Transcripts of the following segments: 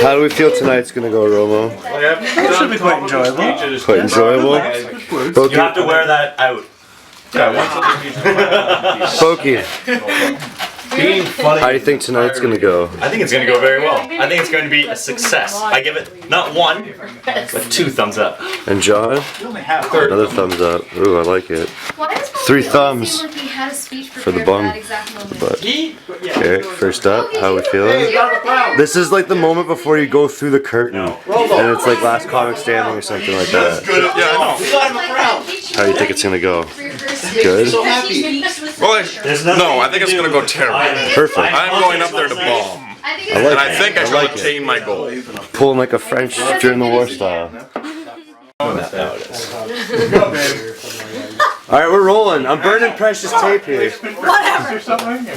How do we feel tonight's gonna go, Romo? It should be quite enjoyable. Quite enjoyable? You have to wear that out. Yeah, Pokey, being funny. how do you think tonight's gonna go? I think it's going to go very well. I think it's going to be a success. I give it not 1, but 2 thumbs up. And John? Another thumbs up. Ooh, I like it. 3 thumbs for the bum. But okay, first up, how we feeling? This is like the moment before you go through the curtain, and it's like Last Comic Standing or something like that. How do you think it's gonna go? Good. Well, no, I think it's gonna go terrible. Perfect. I'm going up there to bomb. I And like I it. think I I shall like it. attain my goal. Pulling like a French during the war style. All right, we're rolling. I'm burning precious tape here. Whatever.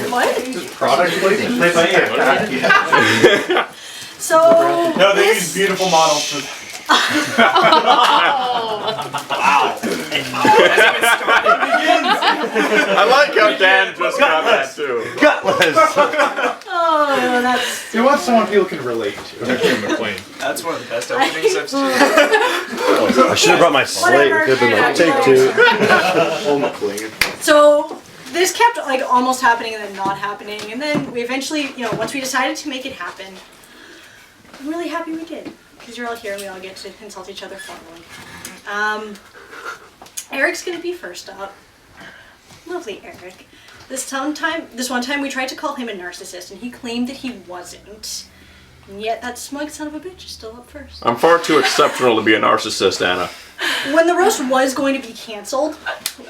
What? Product placement. So. No, they use beautiful models for. I like how Dan just got that too. Gutless. Oh, that's. You want someone people can relate to. That's one of the best openings I've seen. I should have brought my slate. It could have been like, take 2. So this kept like almost happening and then not happening, and then we eventually, once we decided to make it happen, I'm really happy we did because you're all here and we all get to consult each other formally. Eric's gonna be first up. Lovely Eric. This one time we tried to call him a narcissist and he claimed that he wasn't. And yet that smug son of a bitch is still up first. I'm far too exceptional to be a narcissist, Anna. When the roast was going to be cancelled,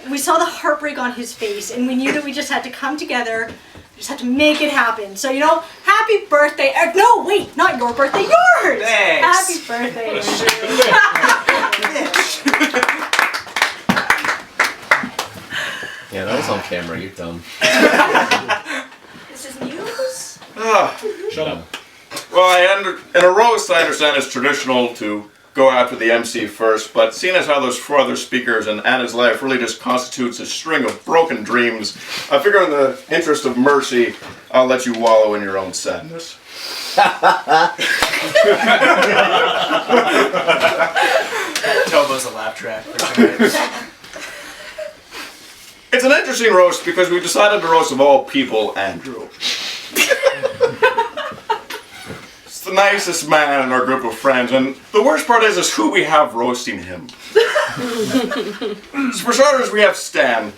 we saw the heartbreak on his face and we knew that we just had to come together, we just had to make it happen. So, happy birthday, Eric. No, wait, not your birthday, yours! Thanks. Happy birthday, Eric. Yeah, that was on camera, you're dumb. This is news. Shut up. Well, in a roast, I understand it's traditional to go after the MC first, but seeing as how those 4 other speakers and Anna's life really just constitutes a string of broken dreams, I figure in the interest of mercy, I'll let you wallow in your own sadness. Tobo's a laugh track for tonight. It's an interesting roast because we've decided to roast of all people Andrew. It's the nicest man in our group of friends, and the worst part is who we have roasting him. So for starters, we have Stan.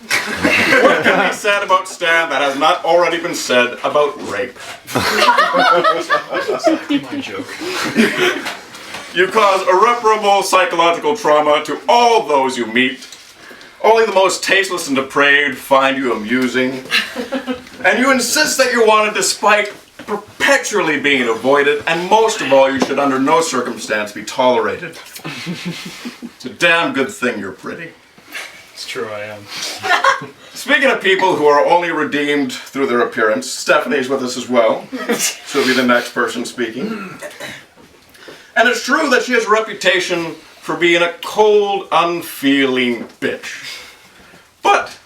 What can be said about Stan that has not already been said about rape? My joke. You cause irreparable psychological trauma to all those you meet. Only the most tasteless and depraved find you amusing. And you insist that you're wanted despite perpetually being avoided, and most of all, you should under no circumstance be tolerated. It's a damn good thing you're pretty. It's true, I am. Speaking of people who are only redeemed through their appearance, Stephanie's with us as well. She'll be the next person speaking. And it's true that she has a reputation for being a cold, unfeeling bitch. But,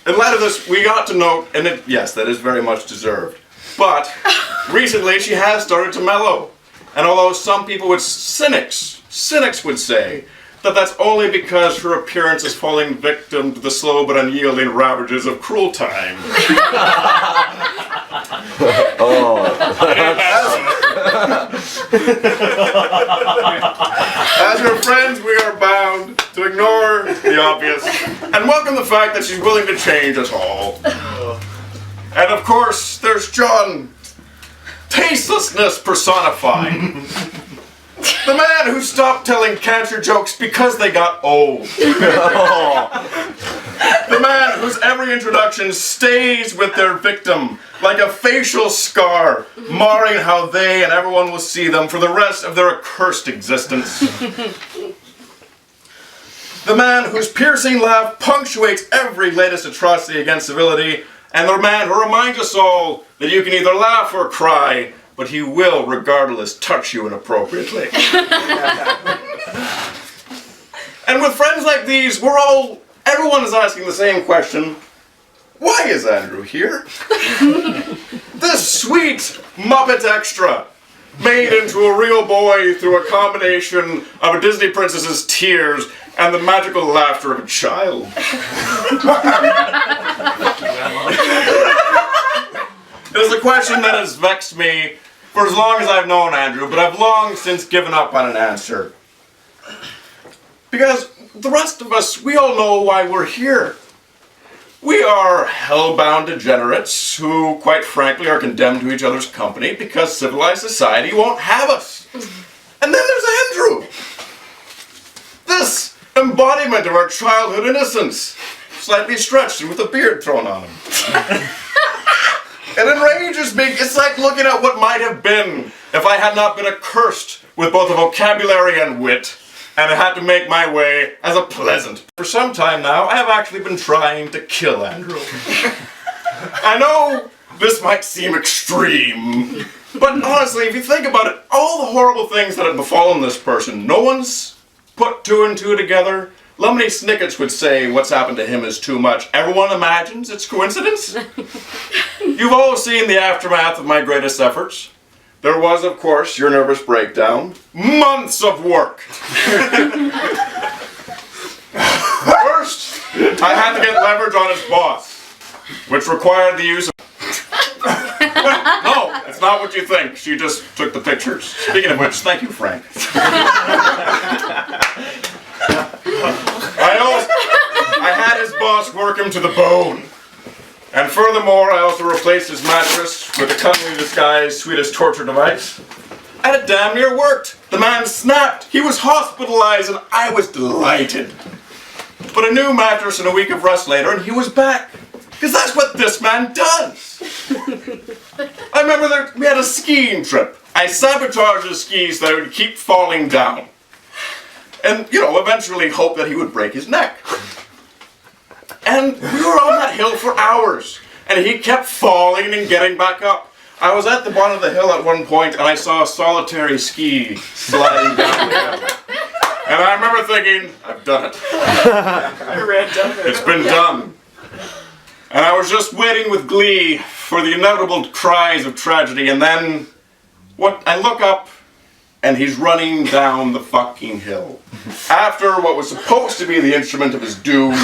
in light of this, we got to note, and yes, that is very much deserved, but recently she has started to mellow. And although some people would, cynics would say, that that's only because her appearance is falling victim to the slow but unyielding ravages of cruel time. As her friends, we are bound to ignore the obvious and welcome the fact that she's willing to change us all. And of course, there's John, tastelessness personified. The man who stopped telling cancer jokes because they got old. The man whose every introduction stays with their victim like a facial scar, marring how they and everyone will see them for the rest of their accursed existence. The man whose piercing laugh punctuates every latest atrocity against civility, and the man who reminds us all that you can either laugh or cry, but he will, regardless, touch you inappropriately. And with friends like these, everyone is asking the same question. Why is Andrew here? This sweet Muppet extra, made into a real boy through a combination of a Disney princess's tears and the magical laughter of a child. It is a question that has vexed me for as long as I've known Andrew, but I've long since given up on an answer. Because the rest of us, we all know why we're here. We are hell-bound degenerates who, quite frankly, are condemned to each other's company because civilized society won't have us. And then there's Andrew. This embodiment of our childhood innocence, slightly stretched and with a beard thrown on him. It enrages me. It's like looking at what might have been if I had not been accursed with both a vocabulary and wit, and I had to make my way as a pleasant. For some time now, I have actually been trying to kill Andrew. I know this might seem extreme, but honestly, if you think about it, all the horrible things that have befallen this person, no one's put two and two together. Lemony Snicket's would say what's happened to him is too much. Everyone imagines it's coincidence. You've all seen the aftermath of my greatest efforts. There was, of course, your nervous breakdown. Months of work. First, I had to get leverage on his boss, which required the use of... No, it's not what you think. She just took the pictures. Speaking of which, thank you, Frank. I had his boss work him to the bone. And furthermore, I also replaced his mattress with a cunningly disguised Swedish torture device. And it damn near worked. The man snapped. He was hospitalized and I was delighted. But a new mattress and a week of rest later and he was back. Because that's what this man does. I remember that we had a skiing trip. I sabotaged his skis so that he would keep falling down. And, eventually hope that he would break his neck. And we were on that hill for hours. And he kept falling and getting back up. I was at the bottom of the hill at one point and I saw a solitary ski sliding down the hill. And I remember thinking, I've done it. It's been done. And I was just waiting with glee for the inevitable cries of tragedy. And then, I look up and he's running down the fucking hill. After what was supposed to be the instrument of his doom.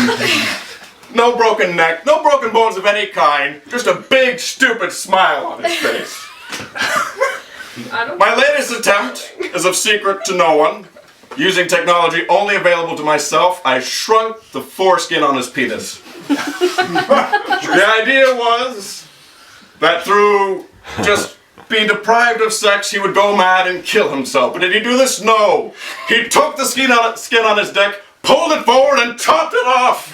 No broken neck, no broken bones of any kind, just a big, stupid smile on his face. My latest attempt is of secret to no one. Using technology only available to myself, I shrunk the foreskin on his penis. The idea was that through just being deprived of sex, he would go mad and kill himself. But did he do this? No. He took the skin on his dick, pulled it forward, and chopped it off.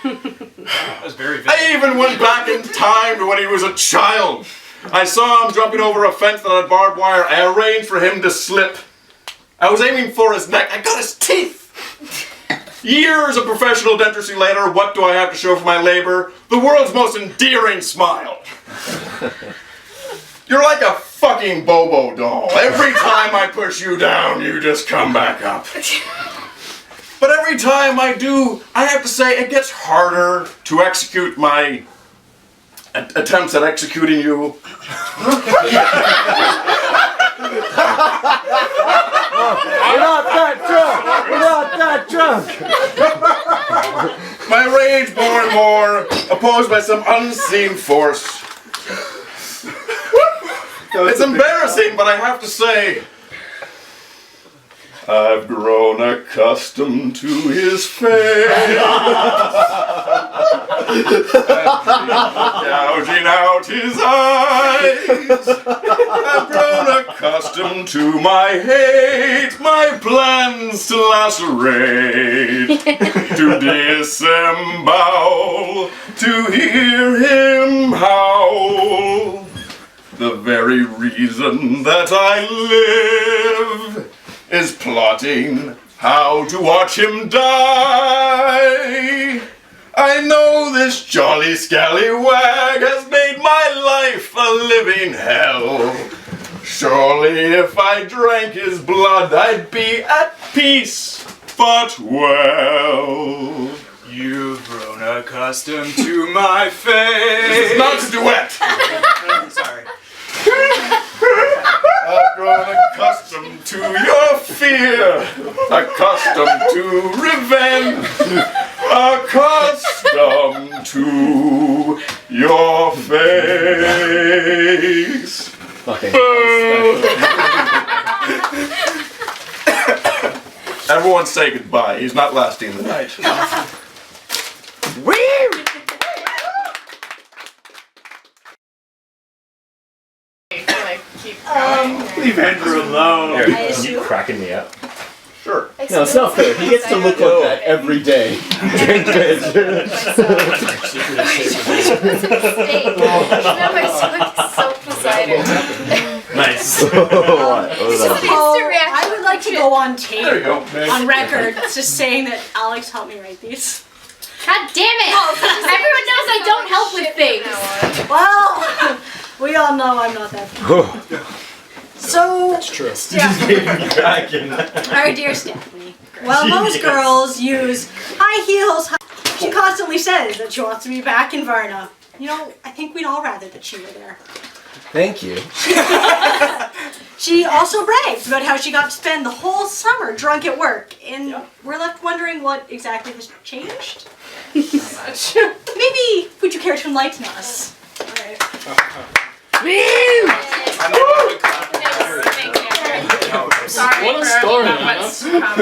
That was very vivid. I even went back in time to when he was a child. I saw him jumping over a fence that had barbed wire. I arranged for him to slip. I was aiming for his neck. I got his teeth. Years of professional dentistry later, what do I have to show for my labor? The world's most endearing smile. You're like a fucking Bobo doll. Every time I push you down, you just come back up. But every time I do, I have to say, it gets harder to execute my attempts at executing you. We're not that drunk! My rage more and more, opposed by some unseen force. It's embarrassing, but I have to say, I've grown accustomed to his face, gouging out his eyes. I've grown accustomed to my hate, my plans to lacerate, to disembowel, to hear him howl. The very reason that I live is plotting how to watch him die. I know this jolly scallywag has made my life a living hell. Surely if I drank his blood I'd be at peace, but well. You've grown accustomed to my face. This is not a duet. Sorry. I've grown accustomed to your fear, accustomed to revenge, accustomed to your face. Fucking. Everyone say goodbye. He's not lasting the night. Leave Andrew alone. Eric, I are you assume. cracking me up? Sure. No, it's not fair. He gets to look like that every day. Nice. I would like to go on tape, There you go. on record, just saying that Alex helped me write these. God damn it! Everyone knows I don't help with things. Well, we all know I'm not that good. So, That's true. our dear Stephanie. Well, most girls use high heels. She constantly says that she wants to be back in Varna. You know, I think we'd all rather that she were there. Thank you. She also brags about how she got to spend the whole summer drunk at work, and we're left wondering what exactly has changed. Maybe would you care to enlighten us? Sorry What a for story, what's to come.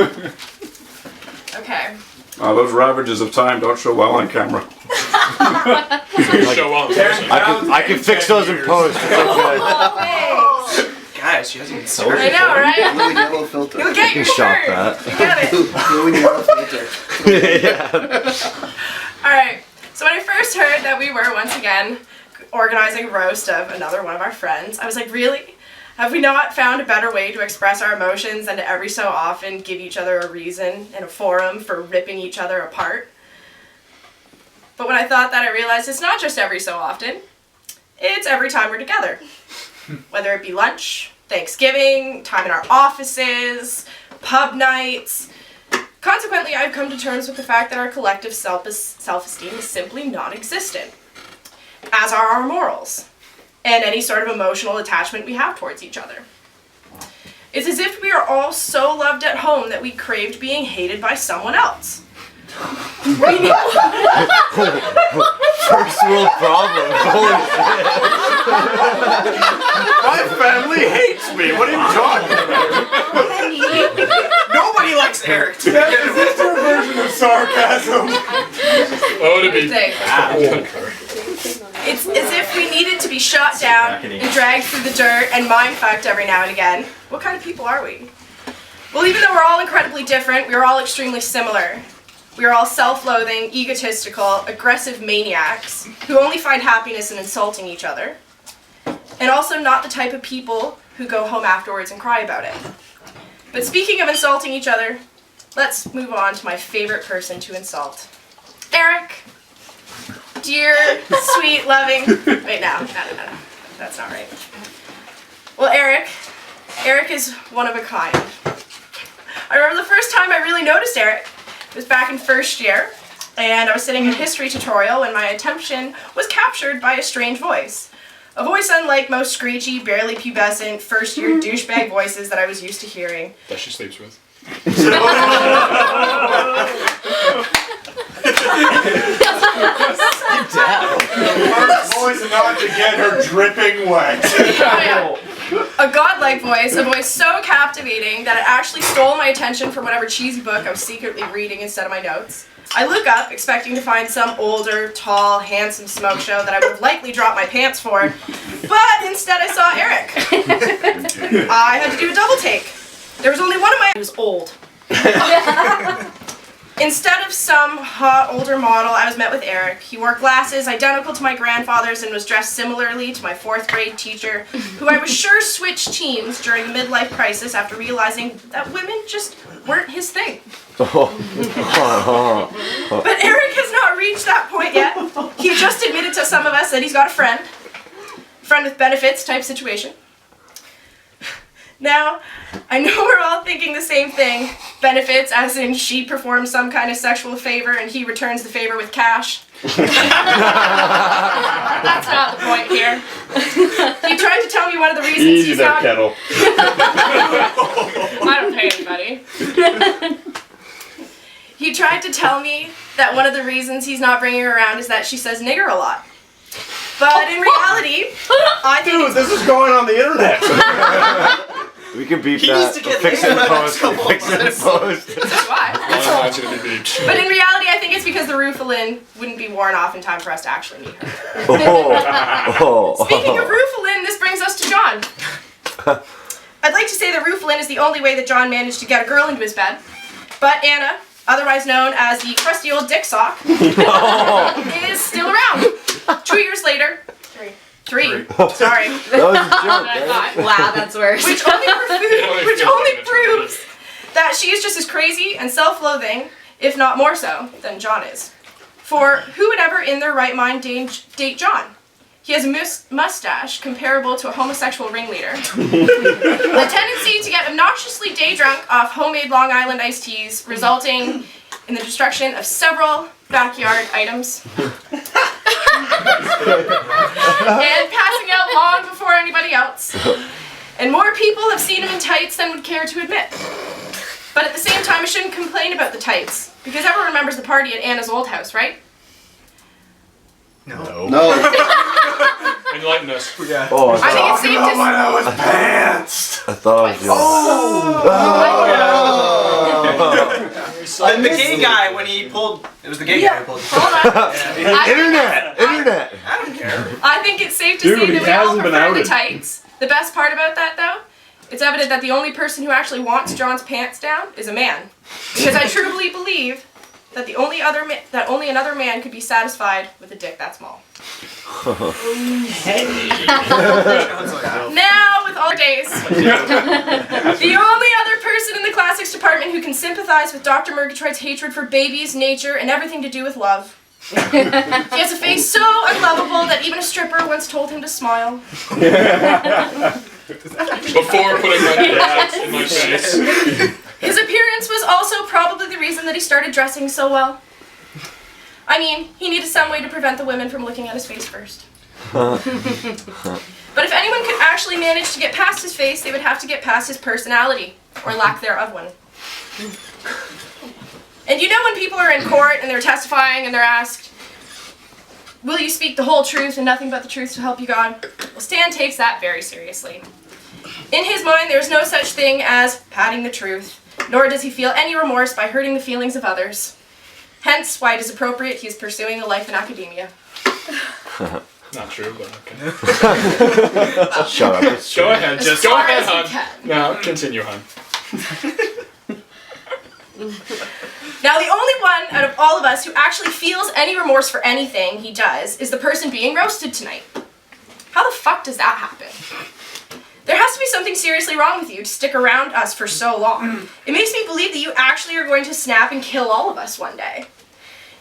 Okay. Those ravages of time don't show well on camera. I can fix those in post. It's okay. Guys, she hasn't even I started. know, right? Blue and yellow filter. You'll get You your can shop shirt. that. You get it. Blue and yellow filter. Alright, so when I first heard that we were once again organizing a roast of another one of our friends, I was like, really? Have we not found a better way to express our emotions than to every so often give each other a reason and a forum for ripping each other apart? But when I thought that, I realized it's not just every so often, it's every time we're together. Whether it be lunch, Thanksgiving, time in our offices, pub nights. Consequently, I've come to terms with the fact that our collective self-esteem is simply non-existent, as are our morals, and any sort of emotional attachment we have towards each other. It's as if we are all so loved at home that we craved being hated by someone else. First world problem. Holy My family hates me. What are you talking about? Nobody likes Eric. Is this your version of sarcasm? It's as if we needed to be shot down and dragged through the dirt and mind-fucked every now and again. What kind of people are we? Well, even though we're all incredibly different, we are all extremely similar. We are all self-loathing, egotistical, aggressive maniacs who only find happiness in insulting each other, and also not the type of people who go home afterwards and cry about it. But speaking of insulting each other, let's move on to my favorite person to insult. Eric. Dear, sweet, loving... Wait, no. That's not right. Well, Eric is one of a kind. I remember the first time I really noticed Eric. It was back in first year, and I was sitting in a history tutorial when my attention was captured by a strange voice. A voice unlike most screechy, barely pubescent, first-year douchebag voices that I was used to hearing. That she sleeps with. First voice not to get her dripping wet. A godlike voice, a voice so captivating that it actually stole my attention from whatever cheesy book I was secretly reading instead of my notes. I look up, expecting to find some older, tall, handsome smoke show that I would likely drop my pants for, but instead I saw Eric. I had to do a double take. There was only one of my... He was old. Instead of some hot older model, I was met with Eric. He wore glasses identical to my grandfather's and was dressed similarly to my 4th grade teacher, who I was sure switched teams during a midlife crisis after realizing that women just weren't his thing. But Eric has not reached that point yet. He just admitted to some of us that he's got a friend with benefits type situation. Now, I know we're all thinking the same thing. Benefits, as in she performs some kind of sexual favor and he returns the favor with cash. That's not the point here. He tried to tell me one of the reasons Easy he's there, not. Kettle. I don't pay anybody. He tried to tell me that one of the reasons he's not bringing her around is that she says nigger a lot. But in reality, I think Dude, this is going on the internet. We can beep He that. needs to get Fix it in laid post. the next couple Fix it in months. post. that's why. But in reality, I think it's because the Rufalin wouldn't be worn off in time for us to actually meet her. Speaking of Rufalin, this brings us to John. I'd like to say that Rufalin is the only way that John managed to get a girl into his bed. But Anna, otherwise known as the crusty old dick sock, is still around. 2 years later. Three. Sorry. That was a joke, right? Wow, that's worse. Which only proves that she is just as crazy and self-loathing, if not more so, than John is. For who would ever in their right mind date John? He has a mustache comparable to a homosexual ringleader, a tendency to get obnoxiously day drunk off homemade Long Island iced teas, resulting in the destruction of several backyard items, and passing out long before anybody else. And more people have seen him in tights than would care to admit. But at the same time, I shouldn't complain about the tights, because everyone remembers the party at Anna's old house, right? No. Enlighten us. Yeah. Oh, I think it's safe to When I was pants. I thought I was And the gay guy when he pulled. It was the gay guy who pulled. Hold on. Internet! I don't care. I think it's safe to Dude, say he that we all hasn't been prefer the outed. tights. The best part about that, though, it's evident that the only person who actually wants John's pants down is a man. Because I truly believe that only another man could be satisfied with a dick that small. Now, with all days, the only other person in the classics department who can sympathize with Dr. Murgatroyd's hatred for babies, nature, and everything to do with love. He has a face so unlovable that even a stripper once told him to smile. Before putting my pants in my face. His appearance was also probably the reason that he started dressing so well. I mean, he needed some way to prevent the women from looking at his face first. But if anyone could actually manage to get past his face, they would have to get past his personality, or lack thereof one. And you know when people are in court and they're testifying and they're asked, will you speak the whole truth and nothing but the truth to help you God? Well, Stan takes that very seriously. In his mind, there is no such thing as padding the truth, nor does he feel any remorse by hurting the feelings of others. Hence, why it is appropriate he is pursuing a life in academia. Not true, but okay. Shut up. It's Go true. ahead, just go ahead, hon. No, continue, hon. Now, the only one out of all of us who actually feels any remorse for anything he does is the person being roasted tonight. How the fuck does that happen? There has to be something seriously wrong with you to stick around us for so long. It makes me believe that you actually are going to snap and kill all of us one day.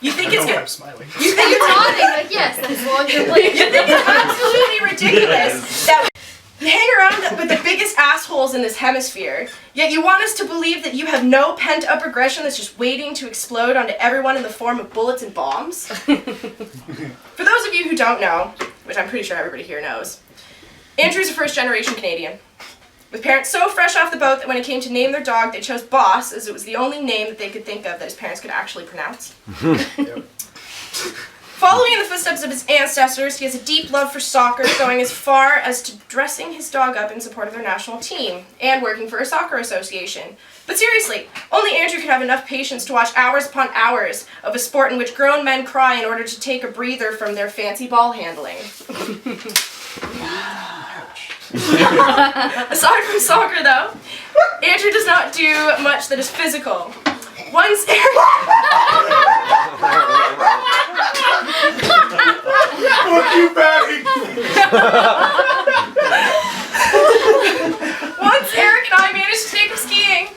You think it's I'm smiling. You think it's nodding, like, yes, as long as you're playing. You think it's absolutely ridiculous that we hang around with the biggest assholes in this hemisphere, yet you want us to believe that you have no pent-up aggression that's just waiting to explode onto everyone in the form of bullets and bombs? For those of you who don't know, which I'm pretty sure everybody here knows, Andrew's a first-generation Canadian, with parents so fresh off the boat that when it came to name their dog, they chose Boss, as it was the only name that they could think of that his parents could actually pronounce. Following in the footsteps of his ancestors, he has a deep love for soccer, going as far as to dressing his dog up in support of their national team, and working for a soccer association. But seriously, only Andrew could have enough patience to watch hours upon hours of a sport in which grown men cry in order to take a breather from their fancy ball handling. Aside from soccer, though, Andrew does not do much that is physical. Once Eric... Fuck you, Patty! Once Eric and I managed to take him skiing,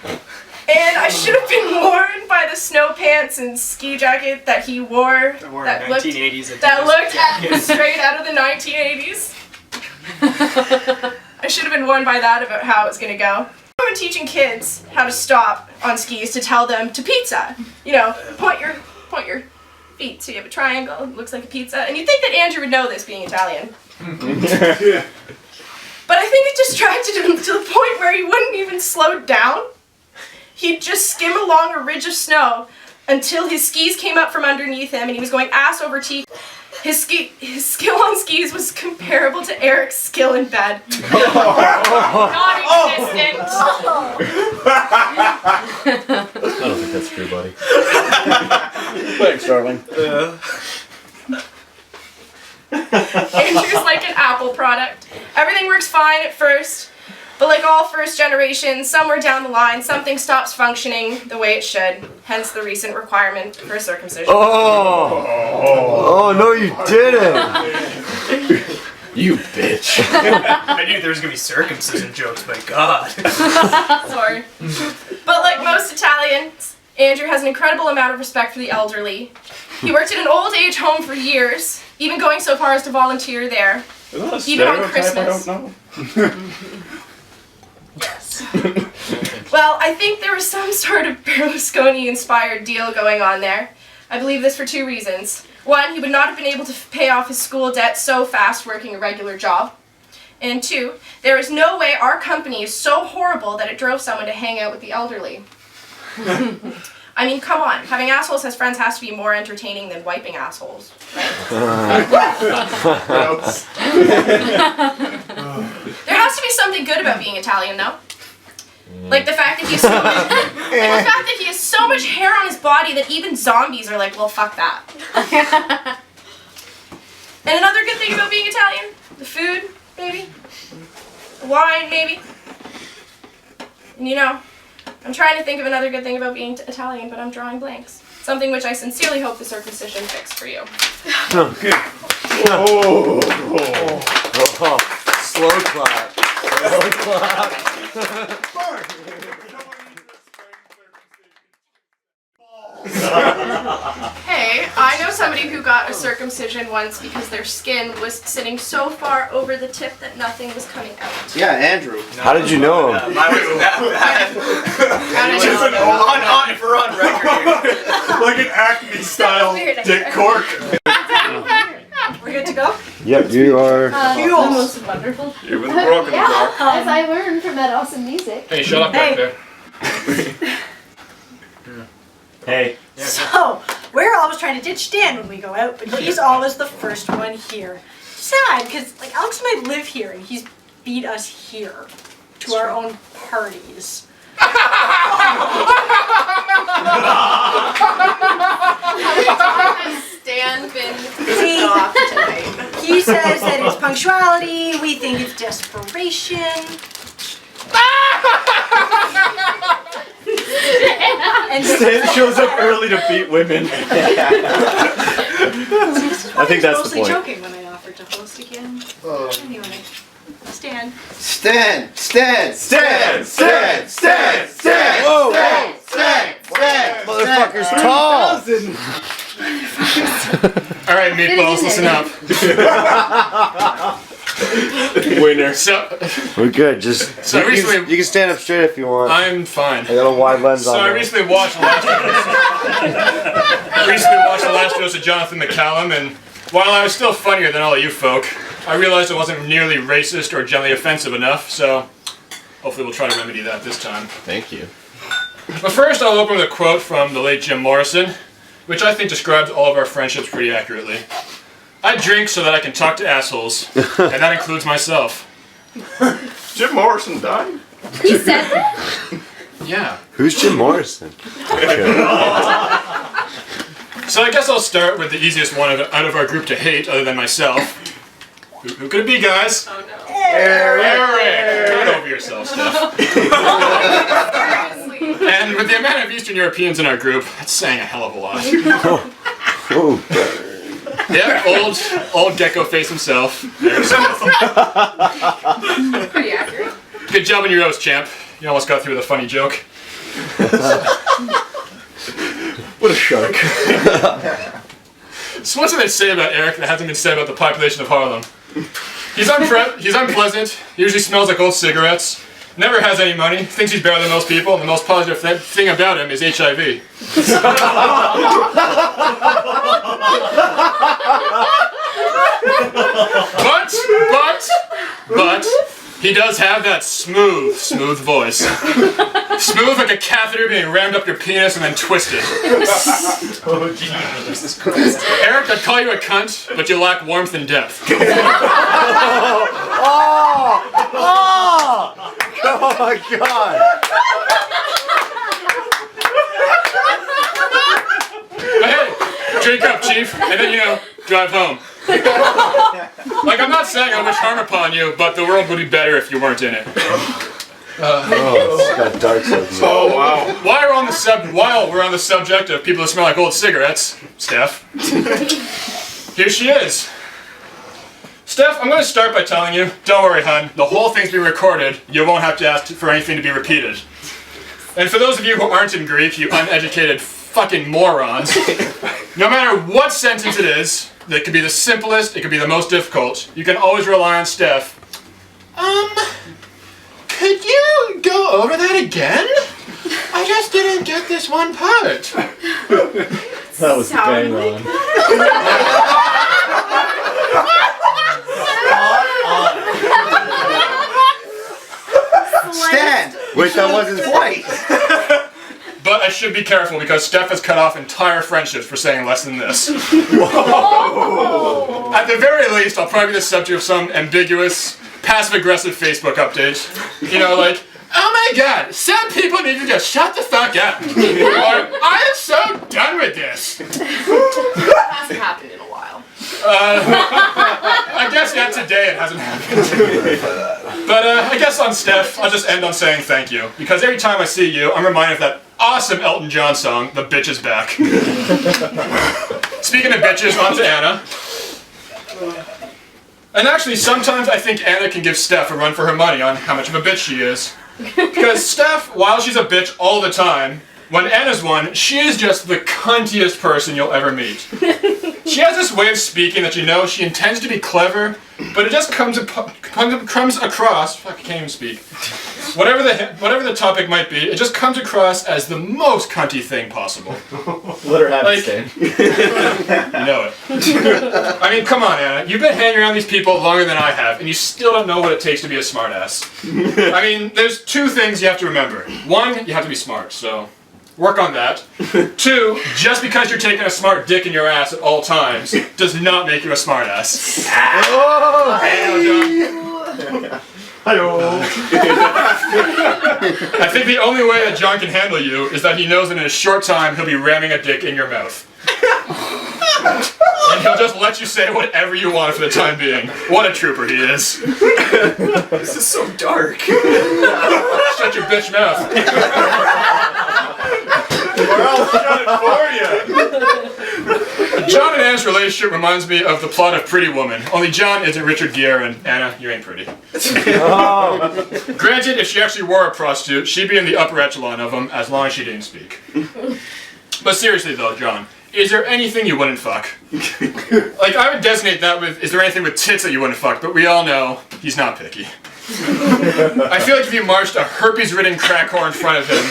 and I should have been warned by the snow pants and ski jacket that he wore that looked straight out of the 1980s. I should have been warned by that about how it was going to go. I've been teaching kids how to stop on skis to tell them to pizza. You know, point your feet so you have a triangle, it looks like a pizza. And you'd think that Andrew would know this, being Italian. But I think it distracted him to the point where he wouldn't even slow down. He'd just skim along a ridge of snow until his skis came up from underneath him and he was going ass over teeth. His skill on skis was comparable to Eric's skill in bed. Non-existent. I don't think that's true, buddy. Thanks, darling. Andrew's like an Apple product. Everything works fine at first, but like all first generations, somewhere down the line, something stops functioning the way it should. Hence the recent requirement for circumcision. Oh no, you didn't! You bitch. I knew there was gonna be circumcision jokes, my God. Sorry. But like most Italians, Andrew has an incredible amount of respect for the elderly. He worked at an old age home for years, even going so far as to volunteer there. Is that a Even on stereotype I Christmas. don't know? Yes. Well, I think there was some sort of Berlusconi-inspired deal going on there. I believe this for two reasons. One, he would not have been able to pay off his school debt so fast working a regular job. And two, there is no way our company is so horrible that it drove someone to hang out with the elderly. I mean, come on. Having assholes as friends has to be more entertaining than wiping assholes, right? There has to be something good about being Italian, though. Like the fact that he has so much hair on his body that even zombies are like, well, fuck that. And another good thing about being Italian, the food, maybe, the wine, maybe. And you know, I'm trying to think of another good thing about being Italian, but I'm drawing blanks. Something which I sincerely hope the circumcision fixed for you. Okay. Oh. Slow clap. Slow clap. Hey, I know somebody who got a circumcision once because their skin was sitting so far over the tip that nothing was coming out. Yeah, Andrew. How did you know him? Mine wasn't that bad. If we're on record here. Like an Acme style dick cork. We're good to go? Yep, you are. The most wonderful. You're with the broken Yeah, as I learned from that awesome music. Hey, shut up back there. Hey. So, we're always trying to ditch Dan when we go out, but he's always the first one here. Sad, because like Alex and I live here, and he's beat us here to our own parties. Has Stan been off tonight? He says that it's punctuality, we think it's desperation. And Stan shows up early to beat women. I think that's the mostly point. joking when I offered to host again. Anyway, Stan. Stan! Whoa! Stan! Motherfucker's tall! Alright, meatballs, listen up. Winner. So, We're good. Just So you, recently- you can stand up straight if you want. I'm fine. I got a wide lens So on. I there. recently watched the last dose of Jonathan McCallum, and while I was still funnier than all of you folk, I realized it wasn't nearly racist or generally offensive enough, so hopefully we'll try to remedy that this time. Thank you. But first I'll open with a quote from the late Jim Morrison, which I think describes all of our friendships pretty accurately. I drink so that I can talk to assholes, and that includes myself. Jim Morrison died? He said that? Yeah. Who's Jim Morrison? So I guess I'll start with the easiest one out of our group to hate, other than myself. Who could it be, guys? Oh no. Eric! Get over yourself, Steph. And with the amount of Eastern Europeans in our group, that's saying a hell of a lot. Oh, Yep, old gecko face himself. Pretty accurate. Good job on your roast, champ. You almost got through with a funny joke. what a shark! So what's there to say about Eric that hasn't been said about the population of Harlem? He's unpleasant, usually smells like old cigarettes, never has any money, thinks he's better than most people, and the most positive thing about him is HIV. But, he does have that smooth voice. Smooth like a catheter being rammed up your penis and then twisted. Oh, Jesus Christ. Eric, I'd call you a cunt, but you lack warmth and depth. Oh my God! But hey, drink up, Chief, and then, drive home. Like, I'm not saying I wish harm upon you, but the world would be better if you weren't in it. It's got dark sides. Oh, wow. While we're on the subject of people that smell like old cigarettes, Steph, here she is. Steph, I'm going to start by telling you, don't worry, hon, the whole thing's being recorded. You won't have to ask for anything to be repeated. And for those of you who aren't in Greek, you uneducated fucking morons, no matter what sentence it is, that could be the simplest, it could be the most difficult, you can always rely on Steph. Could you go over that again? I just didn't get this one part. That was bang on. Stand! Wait, that wasn't White! But I should be careful because Steph has cut off entire friendships for saying less than this. Whoa. At the very least, I'll probably be the subject of some ambiguous, passive-aggressive Facebook update. Like, oh my God, some people need to just shut the fuck up. Or, I am so done with this. That hasn't happened in a while. I guess yet today it hasn't happened. But I guess on Steph, I'll just end on saying thank you. Because every time I see you, I'm reminded of that awesome Elton John song, The Bitch Is Back. Speaking of bitches, on to Anna. And actually, sometimes I think Anna can give Steph a run for her money on how much of a bitch she is. Because Steph, while she's a bitch all the time, when Anna's one, she is just the cuntiest person you'll ever meet. She has this way of speaking that she intends to be clever, but it just comes across, fuck, I can't even speak. Whatever the topic might be, it just comes across as the most cunty thing possible. Let her have it, Stan. You know it. I mean, come on, Anna. You've been hanging around these people longer than I have, and you still don't know what it takes to be a smartass. I mean, there's two things you have to remember. One, you have to be smart, so work on that. Two, just because you're taking a smart dick in your ass at all times does not make you a smartass. Oh! I think the only way that John can handle you is that he knows that in a short time he'll be ramming a dick in your mouth. And he'll just let you say whatever you want for the time being. What a trooper he is. This is so dark. Shut your bitch mouth. Or I'll shut it for you. John and Anna's relationship reminds me of the plot of Pretty Woman. Only John isn't Richard Gere and Anna, you ain't pretty. Granted, if she actually were a prostitute, she'd be in the upper echelon of them as long as she didn't speak. But seriously though, John, is there anything you wouldn't fuck? Like, I would designate that with, is there anything with tits that you wouldn't fuck? But we all know he's not picky. I feel like if you marched a herpes-ridden crack whore in front of him,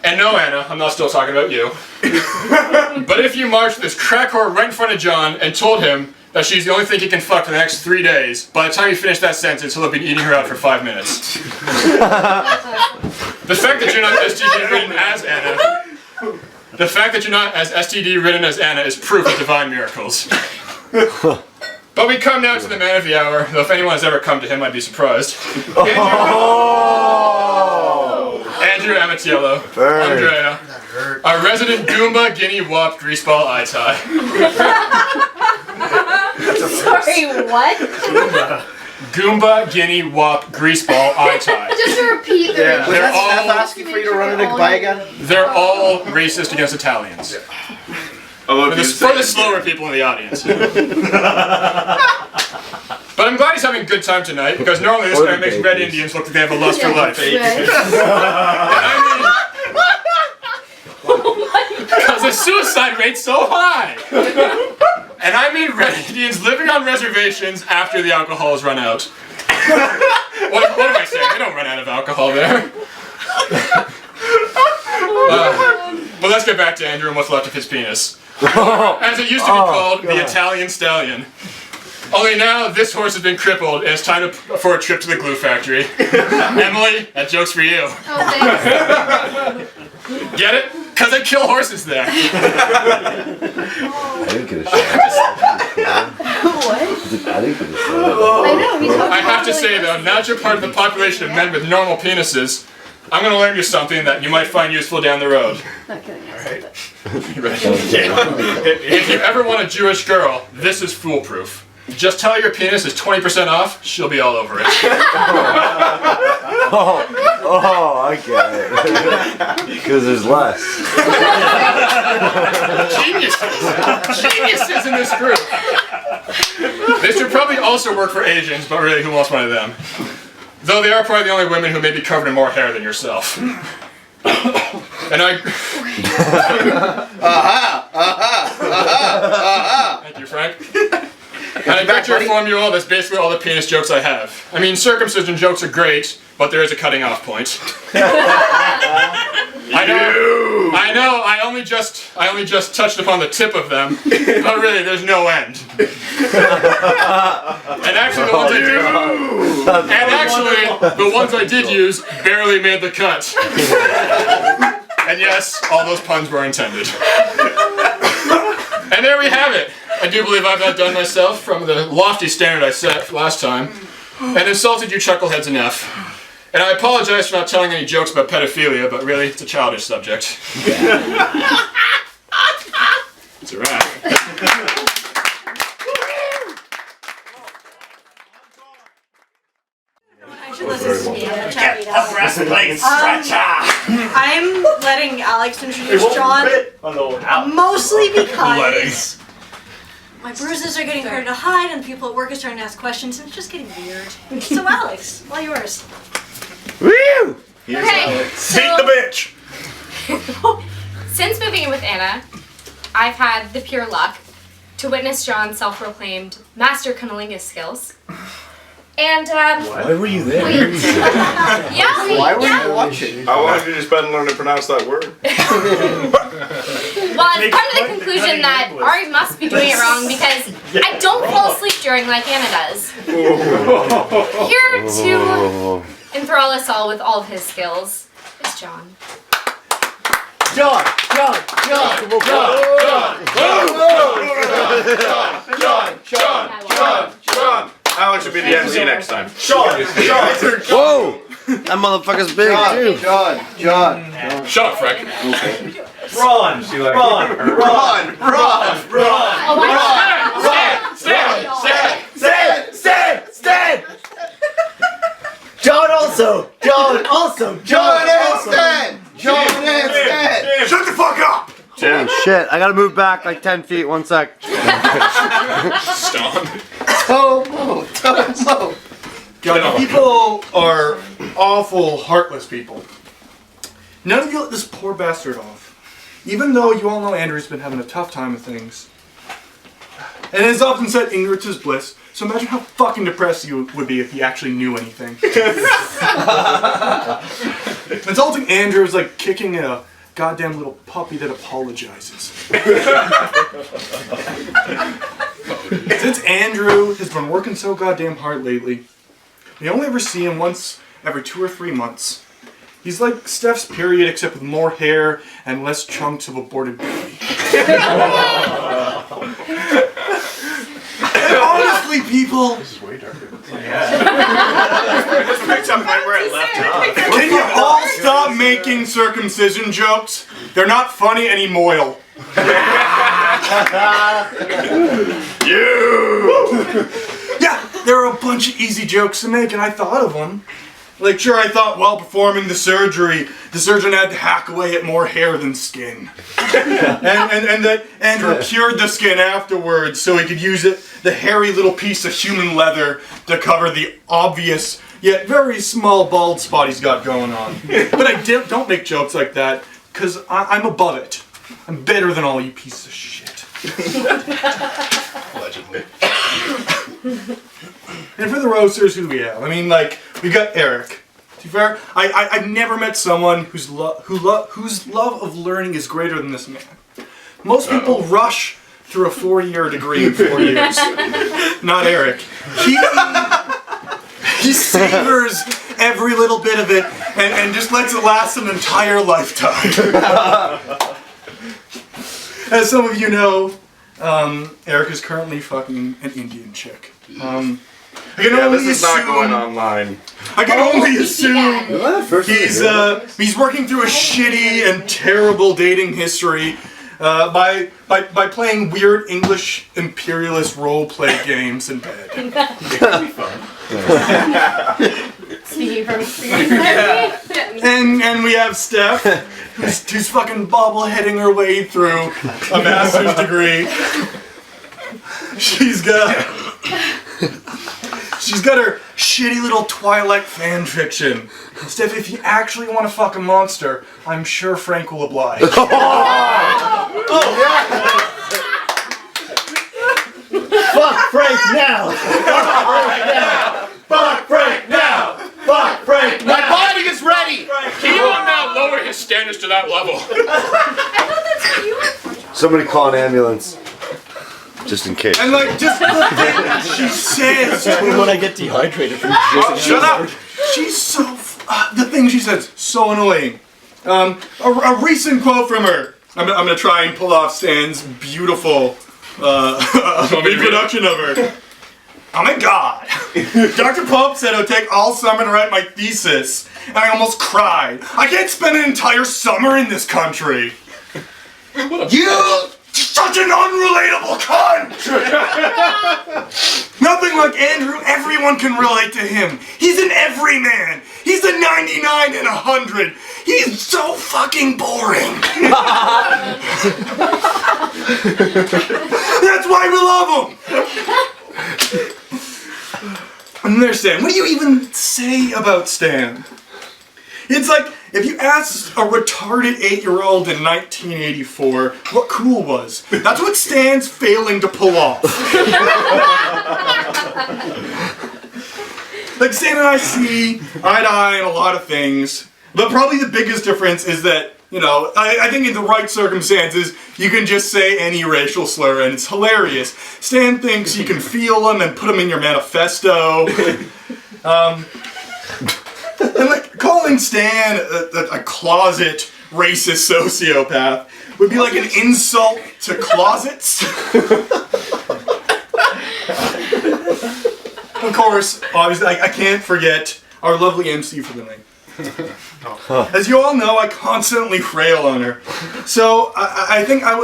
and no, Anna, I'm not still talking about you, but if you marched this crack whore right in front of John and told him that she's the only thing he can fuck for the next 3 days, by the time you finish that sentence, he'll have been eating her out for 5 minutes. The fact that you're not STD-ridden as Anna, the fact that you're not as STD-ridden as Anna is proof of divine miracles. But we come now to the man of the hour, though if anyone has ever come to him, I'd be surprised. Andrew Amatiello, Andrea, our resident Goomba, Guinea, Wop, Greaseball, Eye Tie. Sorry, what? Goomba, Guinea, Wop, Greaseball, Eye Tie. Just to repeat the Was that Steph asking for you to run it by again? They're all racist against Italians. For the slower people in the audience. But I'm glad he's having a good time tonight, because normally this guy makes red Indians look like they have a lust for life. Because the suicide rate's so high! And I mean red Indians living on reservations after the alcohol is run out. What am I saying? They don't run out of alcohol there. But let's get back to Andrew and what's left of his penis. As it used to be called, the Italian Stallion. Only now this horse has been crippled and it's time for a trip to the glue factory. Emily, that joke's for you. Oh, thanks. Get it? Because I kill horses there. I didn't get a shot. What? I didn't get a shot. I know, he told me. I have to say though, now that you're part of the population of men with normal penises, I'm going to learn you something that you might find useful down the road. Not kidding. Alright. If you ever want a Jewish girl, this is foolproof. Just tell her your penis is 20% off, she'll be all over it. Oh, I get it. Because there's less. Geniuses in this group. This should probably also work for Asians, but really, who wants one of them? Though they are probably the only women who may be covered in more hair than yourself. And I... Thank you, Frank. And I bet to inform you all that's basically all the penis jokes I have. I mean, circumcision jokes are great, but there is a cutting off point. I know, I only just touched upon the tip of them, but really, there's no end. And actually, the ones I did use barely made the cut. And yes, all those puns were intended. And there we have it. I do believe I've outdone myself from the lofty standard I set last time, and insulted you chuckleheads enough. And I apologize for not telling any jokes about pedophilia, but really, it's a childish subject. It's a wrap. I should listen to me. I'm letting Alex introduce John, mostly because my bruises are getting harder to hide and people at work are starting to ask questions and it's just getting weird. So Alex, all yours. Woo! Okay, Beat the bitch! Since moving in with Anna, I've had the pure luck to witness John's self-proclaimed master cunnilingus skills. And, Why were you there? Why were you watching? How long did you spend learning to pronounce that word? Well, I've come to the conclusion that Ari must be doing it wrong because I don't fall asleep during like Anna does. Here to enthrall us all with all of his skills is John. John! Alex should be the MC next time. Sean! Whoa! That motherfucker's big too. John! Shut up, Frank. Run! Oh my Stand! John also! Shut the fuck up! Holy shit, I gotta move back like 10 feet, 1 sec. Stop. Tomo! People are awful, heartless people. None of you let this poor bastard off. Even though you all know Andrew's been having a tough time with things. And it's often said ignorance is bliss, so imagine how fucking depressed you would be if you actually knew anything. Insulting Andrew is like kicking a goddamn little puppy that apologizes. Since Andrew has been working so goddamn hard lately, we only ever see him once every 2 or 3 months. He's like Steph's period except with more hair and less chunks of aborted baby. Honestly, people, This is way darker than This picks up right where it left off. can you all stop making circumcision jokes? They're not funny anymore. Yeah, there are a bunch of easy jokes to make, and I thought of one. Like, sure, I thought while performing the surgery, the surgeon had to hack away at more hair than skin. and that Andrew cured the skin afterwards so he could use it, the hairy little piece of human leather, to cover the obvious, yet very small bald spot he's got going on. But I don't make jokes like that, because I'm above it. I'm better than all you pieces of shit. Allegedly. And for the roasters, who do we have? I mean, like, we got Eric. To be fair, I've never met someone whose love of learning is greater than this man. Most people rush through a 4-year degree in 4 years. Not Eric. He savors every little bit of it and just lets it last an entire lifetime. As some of you know, Eric is currently fucking an Indian chick. I can only this is assume, not going online. I can only assume he's working through a shitty and terrible dating history by playing weird English imperialist roleplay games in bed. Speaking from experience. And we have Steph, who's fucking bobbleheading her way through a master's degree. She's got her shitty little Twilight fan fiction. Steph, if you actually want to fuck a monster, I'm sure Frank will oblige. Fuck Frank now! Fuck Frank now! Fuck Frank now! My body is ready! Can you now lower his standards to that level? I thought that's what you were for. Somebody call an ambulance. Just in case. And like, just the thing that she says to him. When I get dehydrated from Shut up! She's so. The thing she says, so annoying. A recent quote from her. I'm gonna try and pull off Stan's beautiful reproduction of her. Oh my god! Dr. Pope said it would take all summer to write my thesis, and I almost cried. I can't spend an entire summer in this country. You such an unrelatable cunt! Nothing like Andrew, everyone can relate to him. He's an everyman. He's a 99 and 100. He's so fucking boring. That's why we love him. And there's Stan. What do you even say about Stan? It's like, if you asked a retarded 8-year-old in 1984 what cool was, that's what Stan's failing to pull off. Like, Stan and I see eye to eye on a lot of things, but probably the biggest difference is that, you know, I think in the right circumstances, you can just say any racial slur and it's hilarious. Stan thinks you can feel them and put them in your manifesto. And like, calling Stan a closet racist sociopath would be like an insult to closets. Of course, obviously, I can't forget our lovely MC for the night. As you all know, I constantly rail on her. So I think I'm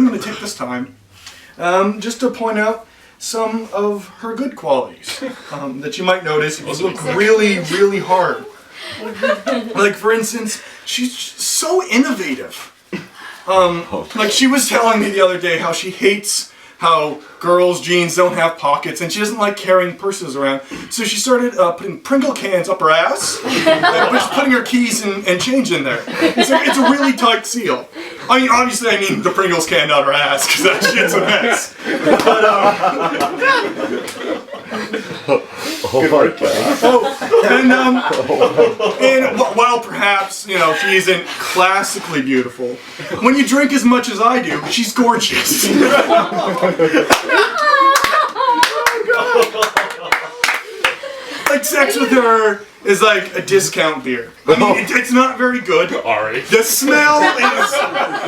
going to take this time just to point out some of her good qualities that you might notice if you look really, really hard. Like, for instance, she's so innovative. Like, she was telling me the other day how she hates how girls' jeans don't have pockets, and she doesn't like carrying purses around. So she started putting Pringle cans up her ass, and just putting her keys and change in there. It's a really tight seal. I mean, obviously, I mean the Pringles can out her ass, because that shit's a mess. But, oh my god. And while perhaps, you know, she isn't classically beautiful, when you drink as much as I do, she's gorgeous. Like, sex with her is like a discount beer. I mean, it's not very good. Ari. The smell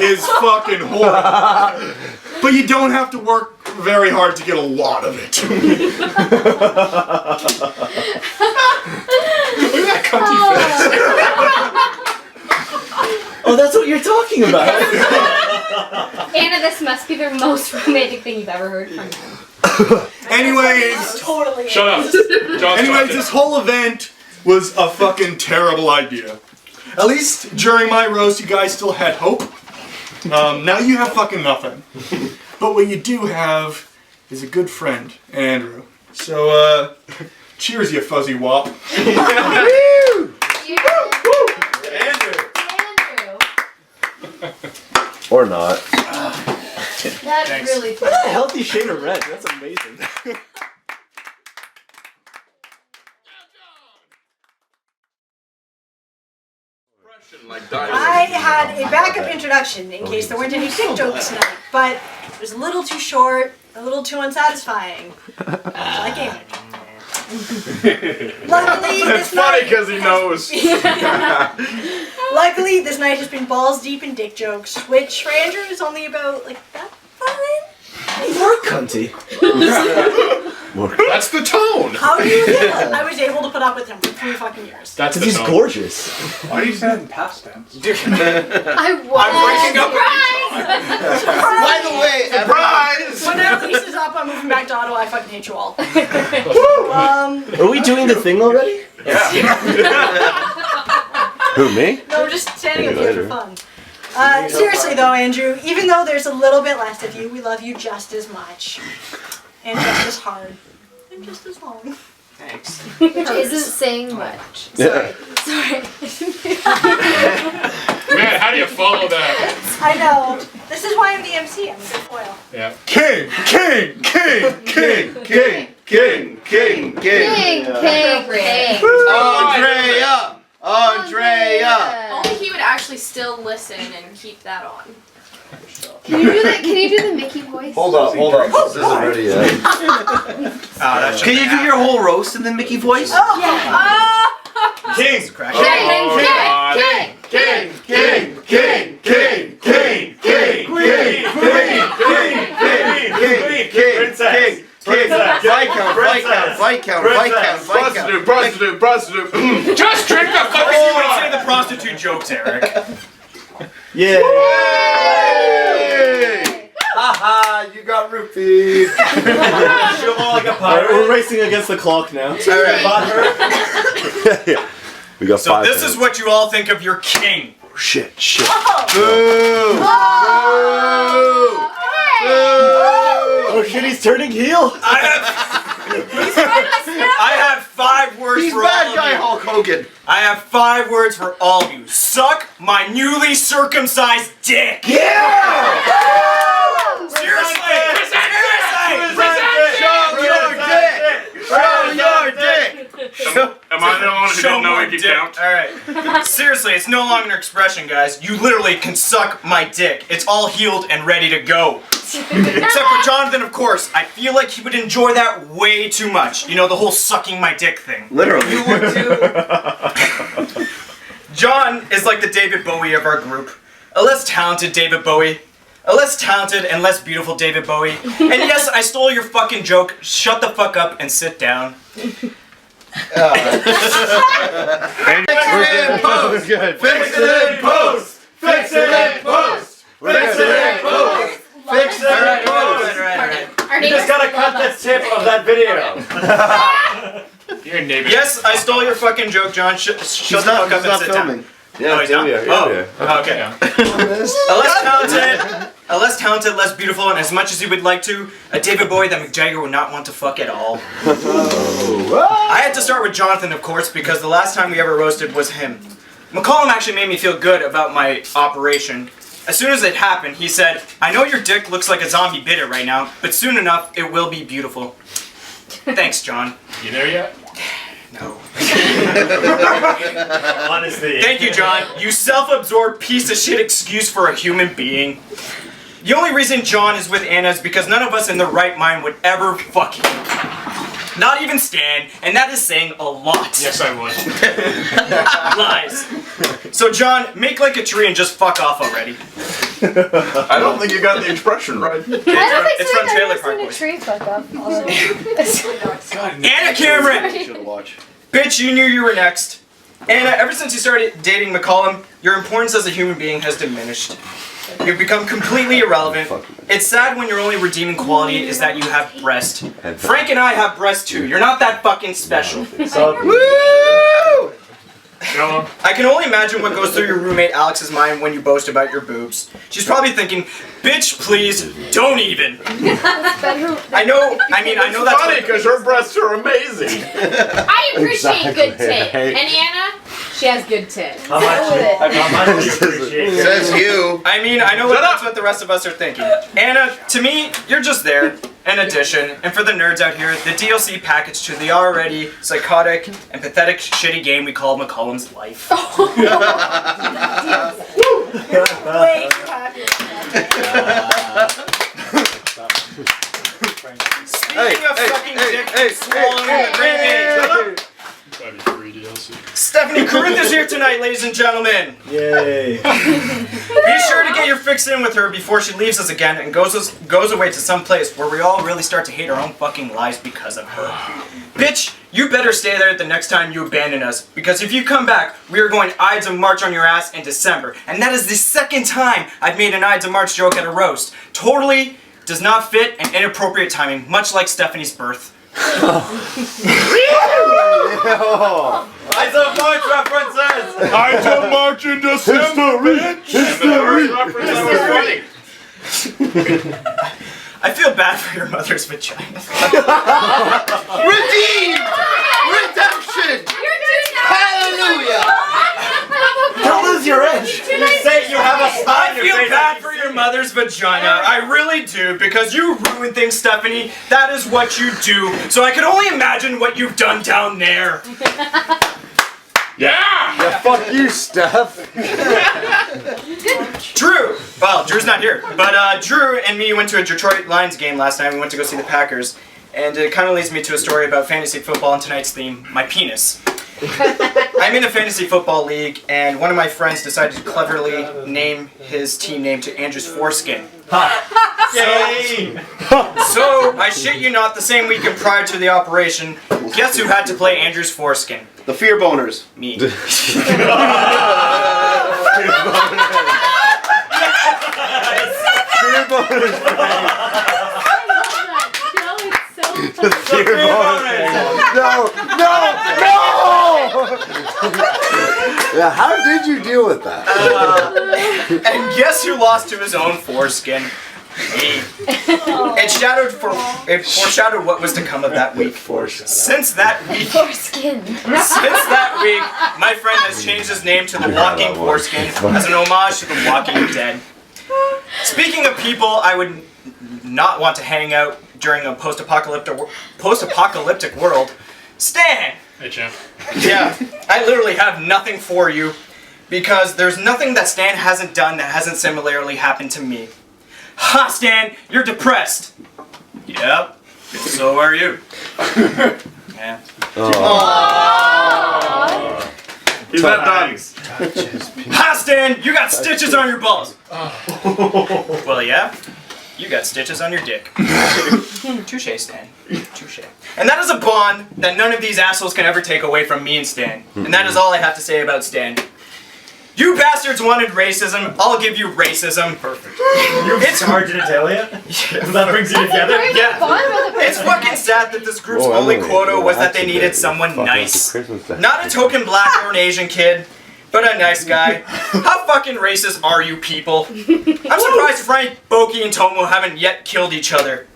is fucking horrible. But you don't have to work very hard to get a lot of it. Look at that cunty face. Oh, that's what you're talking about. Anna, this must be the most romantic thing you've ever heard from him. Anyways, Totally. Shut up. anyways, this whole event was a fucking terrible idea. At least during my roast, you guys still had hope. Now you have fucking nothing. But what you do have is a good friend, Andrew. So, cheers, you fuzzy wop. Or not. That's really fun. What a healthy shade of red. That's amazing. I had a backup introduction in case there weren't any dick jokes tonight, but it was a little too short, a little too unsatisfying. Like Andy. Luckily, It's funny because he knows. Luckily, this night has been balls deep in dick jokes, which for Andrew is only about like that fine. More cunty. That's the tone. How do you feel? I was able to put up with him for 3 fucking years. That's Because he's gorgeous. Why do you say that in past tense? I was. I'm waking up Surprise! By the way, Surprise! When our lease is up, I'm moving back to Ottawa. I fucking hate you all. Are we doing the thing already? who, me? No, we're just standing up Maybe here for later. fun. Seriously though, Andrew, even though there's a little bit less of you, we love you just as much. And just as hard. And just as long. Thanks. Which isn't saying much. Yeah. Sorry. Man, how do you follow that? I know. This is why I'm the MC. I'm a good foil. Yeah. King! King! King! King! King! King! King! King. Andrea! Andrea! Only he would actually still listen and keep that on. Can you do that? Can you do the Mickey voice? Hold up. This isn't ready yet. Can you do your whole roast in the Mickey voice? Oh, yeah. King! King. King! King! King! King! King! King! Prostitute. Just drink the fucking Oh, water. say the prostitute jokes, Eric. Yeah. Haha, you got roofied. Show them all like a Alright, we're pirate. racing against the clock now. Yeah. We got So 5 this minutes. is what you all think of your king. Shit. Oh. Oh shit, he's turning heel. I have 5 words He's for bad all guy of you. Hulk Hogan. I have 5 words for all of you. Suck my newly circumcised dick. Yeah! Seriously! Show your dick! Am I the one who didn't know he could count? Alright. Seriously, it's no longer an expression, guys. You literally can suck my dick. It's all healed and ready to go. Except for Jonathan, of course. I feel like he would enjoy that way too much. You know, the whole sucking my dick thing. Literally. You would too. John is like the David Bowie of our group. A less talented David Bowie. A less talented and less beautiful David Bowie. And yes, I stole your fucking joke. Shut the fuck up and sit down. We're good. Fix it in post! Fix it in post! Fix it in post! Fix it in post! Our You just neighbors gotta cut the tip of that video. Your neighbor. Yes, I stole your fucking joke, John. Shut the fuck up and sit down. Yeah, Oh, he's not? Oh, okay. A less talented, less beautiful, and as much as he would like to, a David Bowie that McJagger would not want to fuck at all. I had to start with Jonathan, of course, because the last time we ever roasted was him. McCollum actually made me feel good about my operation. As soon as it happened, he said, "I know your dick looks like a zombie bit it right now, but soon enough, it will be beautiful." Thanks, John. You there yet? No. Honestly. Thank you, John. You self-absorbed piece of shit excuse for a human being. The only reason John is with Anna is because none of us in their right mind would ever fuck him. Not even Stan, and that is saying a lot. Yes, I would. Lies. So John, make like a tree and just fuck off already. I don't think you got the expression right. I don't think It's so. from Trailer Park A Boys. tree fuck up. Anna Cameron! Bitch, you knew you were next. Anna, ever since you started dating McCollum, your importance as a human being has diminished. You've become completely irrelevant. It's sad when your only redeeming quality is that you have breast. Frank and I have breast too. You're not that fucking special. Woo! I can only imagine what goes through your roommate Alex's mind when you boast about your boobs. She's probably thinking, "Bitch, please, don't even." I know that's funny because her breasts are amazing. I appreciate good tit. Right. And Anna, She has good tits. How much do you appreciate it? Says you. I mean, I know that's what the rest of us are thinking. Anna, to me, you're just there. In addition, and for the nerds out here, the DLC package to the already psychotic and pathetic shitty game we call McCollum's Life. Way too happy. Speaking of fucking dick swallowing the great age. Stephanie Carruth is here tonight, ladies and gentlemen. Yay. Be sure to get your fix in with her before she leaves us again and goes away to some place where we all really start to hate our own fucking lives because of her. Bitch, you better stay there the next time you abandon us, because if you come back, we are going Ides of March on your ass in December. And that is the second time I've made an Ides of March joke at a roast. Totally does not fit and inappropriate timing, much like Stephanie's birth. Ides of March references! Ides of March in December, history! I feel bad for your mother's vagina. Redeemed! Redemption! Hallelujah! Don't lose your edge. You say you have a spot I feel bad for your mother's vagina. I really do, because you ruin things, Stephanie. That is what you do. So I can only imagine what you've done down there. Yeah, fuck you, Steph. Drew! Well, Drew's not here. But Drew and me went to a Detroit Lions game last night. We went to go see the Packers. And it kind of leads me to a story about fantasy football and tonight's theme, my penis. I'm in a fantasy football league, and one of my friends decided to cleverly name his team name to Andrew's foreskin. Yay! So, I shit you not, the same weekend prior to the operation, guess who had to play Andrew's foreskin? The fear boners. Me. Fear boners. The fear boners. No. Yeah, how did you deal with that? And guess who lost to his own foreskin? Me. It foreshadowed what was to come of that week. Since that week, my friend has changed his name to the Walking Foreskin as an homage to the Walking Dead. Speaking of people I would not want to hang out during a post-apocalyptic world, Stan! Hey, champ. Yeah, I literally have nothing for you, because there's nothing that Stan hasn't done that hasn't similarly happened to me. Ha, Stan, you're depressed. Yep, so are you. Yeah. He's not done. Ha, Stan, you got stitches on your balls. Well, yeah, you got stitches on your dick. Touche, Stan. Touche. And that is a bond that none of these assholes can ever take away from me and Stan. And that is all I have to say about Stan. You bastards wanted racism, I'll give you racism. Perfect. It's hard genitalia? That brings you together? Yeah. It's fucking sad that this group's only quota was that they needed someone nice. Not a token black or an Asian kid, but a nice guy. How fucking racist are you people? I'm surprised Frank, Boki, and Tomo haven't yet killed each other.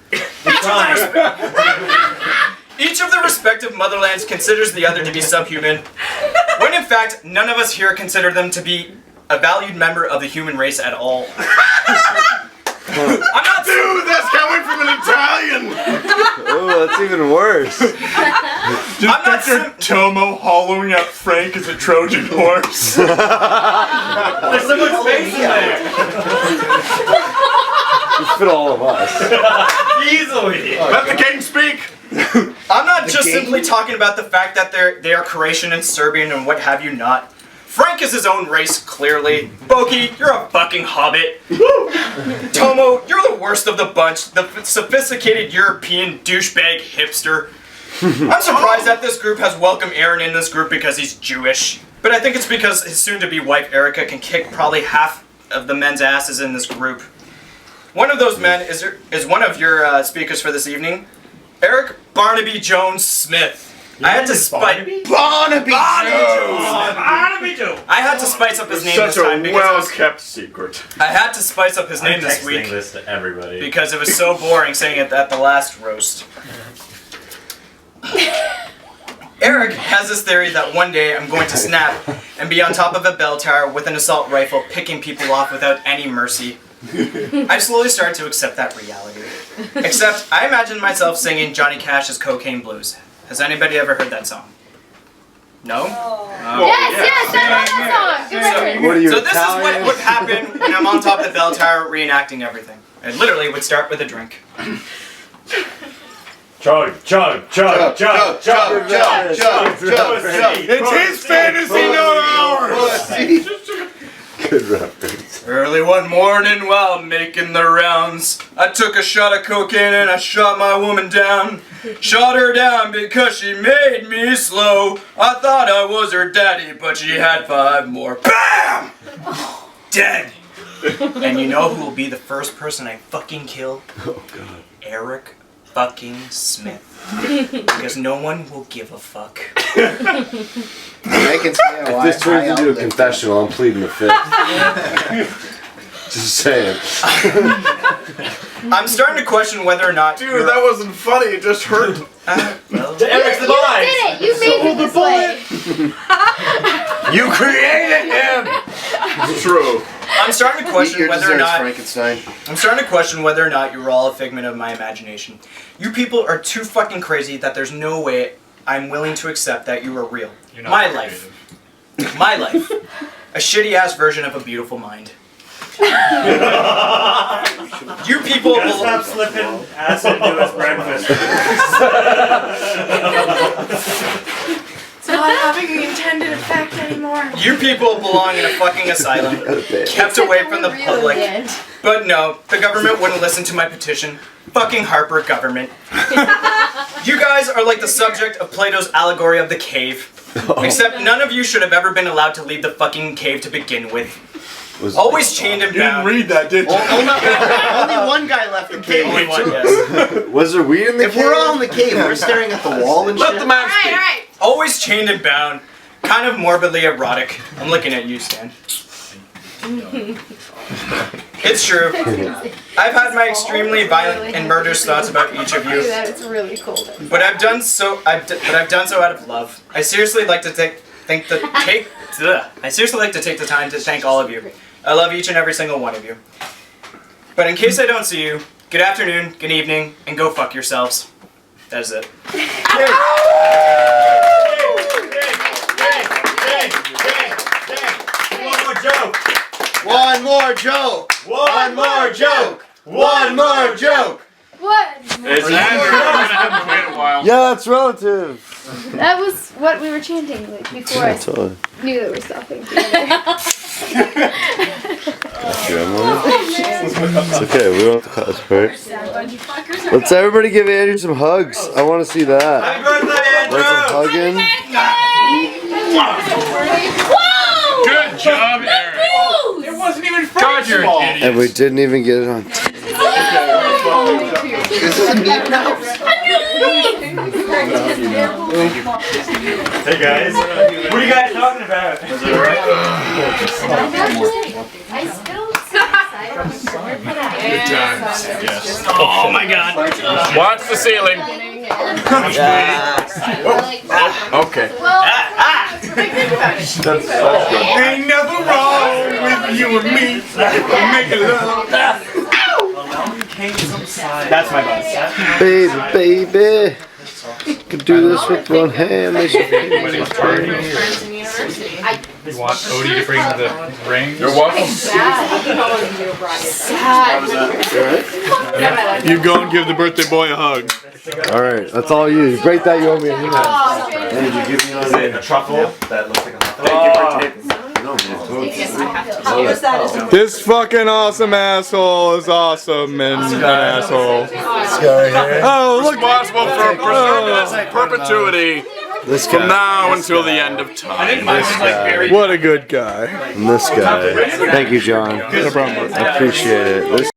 Each of the respective motherlands considers the other to be subhuman, when in fact, none of us here consider them to be a valued member of the human race at all. I'm not Dude, that's coming from an Italian! Oh, that's even worse. Just picture Tomo hollowing out Frank as a Trojan horse. There's so much space in there! You fit all of us. Easily! Let the king speak! I'm not just simply talking about the fact that they are Croatian and Serbian and what have you not. Frank is his own race, clearly. Boki, you're a fucking hobbit. Tomo, you're the worst of the bunch, the sophisticated European douchebag hipster. I'm surprised that this group has welcomed Aaron in this group because he's Jewish. But I think it's because his soon-to-be wife Erica can kick probably half of the men's asses in this group. One of those men is one of your speakers for this evening, Eric Barnaby Jones Smith. I had to spice Barnaby Jones. I had to spice up his name Such this time a because well-kept secret. I had to spice up his name this week this to everybody. because it was so boring saying it at the last roast. Eric has this theory that one day I'm going to snap and be on top of a bell tower with an assault rifle picking people off without any mercy. I've slowly started to accept that reality. Except, I imagine myself singing Johnny Cash's Cocaine Blues. Has anybody ever heard that song? No? Yes, I love that song. Good reference. So this is what would happen when I'm on top of the bell tower reenacting everything. It literally would start with a drink. Chug, chug, chug, chug, chug, chug, chug, chug. It's his fantasy, not ours. Good reference. Early one morning while making the rounds, I took a shot of cocaine and I shot my woman down. Shot her down because she made me slow. I thought I was her daddy, but she had 5 more. BAM! Dead. And you know who will be the first person I fucking kill? Oh God. Eric fucking Smith. Because no one will give a fuck. If this turns into a confessional, I'm pleading the fifth. Just saying. I'm starting to question whether or not. Dude, that wasn't funny. It just hurt. Eric's the boy. You did it. You made it this way. You created him. It's true. I'm starting to question whether or not. Frankenstein. I'm starting to question whether or not you were all a figment of my imagination. You people are too fucking crazy that there's no way I'm willing to accept that you are real. My life. My life. A shitty ass version of a beautiful mind. You people will stop slipping acid into his breakfast. It's not having the intended effect anymore. You people belong in a fucking asylum, kept away from the public. But no, the government wouldn't listen to my petition. Fucking Harper government. You guys are like the subject of Plato's allegory of the cave. Except none of you should have ever been allowed to leave the fucking cave to begin with. Always chained and bound. You didn't read that, did you? Only one guy left the cave. Only one, yes. Was there weed in the cave? If we're all in the cave, we're staring at the wall and shit. Let the man speak. Alright. Always chained and bound. Kind of morbidly erotic. I'm looking at you, Stan. It's true. I've had my extremely violent and murderous thoughts about each of you. It's really cold. But I've done so out of love. I seriously like to take the time to thank all of you. I love each and every single one of you. But in case I don't see you, good afternoon, good evening, and go fuck yourselves. That is it. One more joke. One more joke. One more joke. One more joke. What? Yeah, that's relative. That was what we were chanting like, before I Totally. knew that we're stopping. It's okay, we don't have to cause right? Let's everybody give Andrew some hugs. I want to see that. Happy birthday, Andrew! Let's hugging. Whoa! Good job, Eric. It wasn't even God, you're an idiot. And we didn't even get it on tape. This is a meat now. Hey guys, what are you guys talking about? I still Oh my God. Watch the ceiling. Okay. Ain't nothing wrong with you and me. Making love. That's my bus. Baby. Could do this with one hand. You want Odie to bring the ring? You're welcome. You go and give the birthday boy a hug. Alright, that's all you. You break that, you owe me a hand. And did you give me A truffle that looks like a hot dog. This fucking awesome asshole is awesome and an asshole. Oh, look. Responsible for perpetuity. This From guy. now until the end of time. What a good guy. And this guy. Thank you, John. No problem. I appreciate it. This